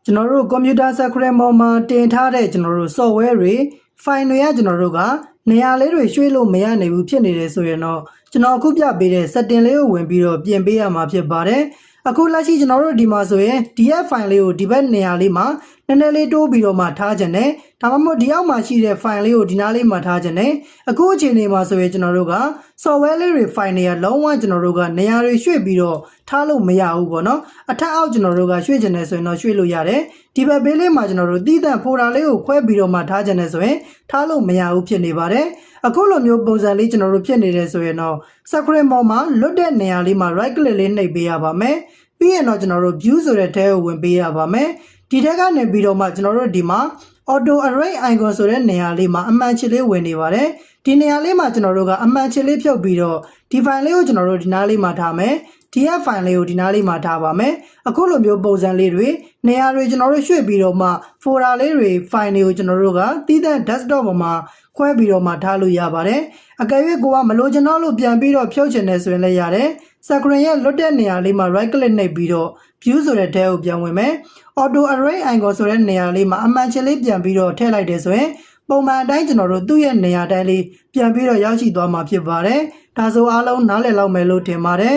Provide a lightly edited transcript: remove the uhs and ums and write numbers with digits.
ကျွန်တော်တို့ကွန်ပျူတာစခရင်ပေါ်မှာတင်ထားတဲ့ကျွန်တော်တို့ software တွေ file တွေကကျွန်တော်တို့ကနေရာလေးတွေရွှေ့လို့မရနိုင်ဘူးဖြစ်နေတယ်ဆိုရင်တော့ကျွန်တော်အခုပြပေးတဲ့ setting လေးကိုဝင်ပြီးတော့ပြင်ပေးရမှာဖြစ်ပါတယ်အခုလက်ရှိကျွန်တော်တို့ဒီမှာဆိုရင် DF file လေးကိုဒီဘက်နေရာလေးမှာနည်းနည်းလေးတိုးပြီးတော့မှထားခြင်းနဲ့ဒါမှမဟုတ်ဒီအောက်မှာရှိတဲ့ file လေးကိုဒီနားလေးမှာထားခြင်းနဲ့အခုအချိန်လေးမှာဆိုရင်ကျွန်တော်တို့က software လေးတွေ file တွေကလုံးဝကျွန်တော်တို့ကနေရာတွေရွှေ့ပြီးတော့ထားလို့မရဘူးပေါ့နော်အထက်အောက်ကျွန်တော်တို့ကရွှေ့ခြင်းနဲ့ဆိုရင်တော့ရွှေ့လို့ရတယ်ဒီဘက်ဘေးလေးမှာကျွန်တော်တို့တီးတန့် folder လေးကိုခွဲပြီးတော့မှထားခြင်းနဲ့ဆိုရင်ထားလို့မရဘူးဖြစ်နေပါတယ်အခုလိုမျိုးပုံစံလေးကျွန်တော်တို့ဖြစ်နေတယ်ဆိုရင်တော့ screen ပေါ်မှာလွတ်တဲ့နေရာလေးမှာ right click လေးနှိပ်ပေးရပါမယ်ပြီးရင်တော့ကျွန်တော်တို့ view ဆိုတဲ့ထဲကိုဝင်ပေးရပါမယ်ဒီထဲကနေပြီးတော့မှကျွန်တော်တို့ဒီမှာ auto array icon ဆိုတဲ့နေရာလေးမှာအမှန်ချစ်လေးဝင်နေပါတယ်ဒီနေရာလေးမှာကျွန်တော်တို့ကအမှန်ချစ်လေးဖြုတ်ပြီးတော့ဒီ file လေးကိုကျွန်တော်တို့ဒီနားလေးမှာထားမယ်DF file လေးကိုဒီနားလေးမှာထားပါမယ်အခုလိုမျိုးပုံစံလေးတွေနေရာတွေကျွန်တော်တို့ရွှေ့ပြီးတော့မှ folder လေးတွေ file တွေကိုကျွန်တော်တို့ကတည်တဲ့ desktop ပေါ်မှာခွဲပြီးတော့မှထားလို့ရပါတယ်အကယ်၍ကိုကမလိုချင်တော့လို့ပြန်ပြီးတော့ဖြုတ်ချင်တယ်ဆိုရင်လည်းရတယ် screen ရဲ့လွတ်တဲ့နေရာလေးမှာ right click နှိပ်ပြီးတော့ view ဆိုတဲ့ထဲကိုပြန်ဝင်မယ် auto array icon ဆိုတဲ့နေရာလေးမှာအမှန်ချစ်လေးပြန်ပြီးတော့ထည့်လိုက်တယ်ဆိုရင်ပုံမှန်အတိုင်းကျွန်တော်တို့သူ့ရဲ့နေရာတိုင်းလေးပြန်ပြီးတော့ရောက်ရှိသွားမှာဖြစ်ပါတယ်ဒါဆိုအားလုံးနားလည်လောက်မယ်လို့ထင်ပါတယ်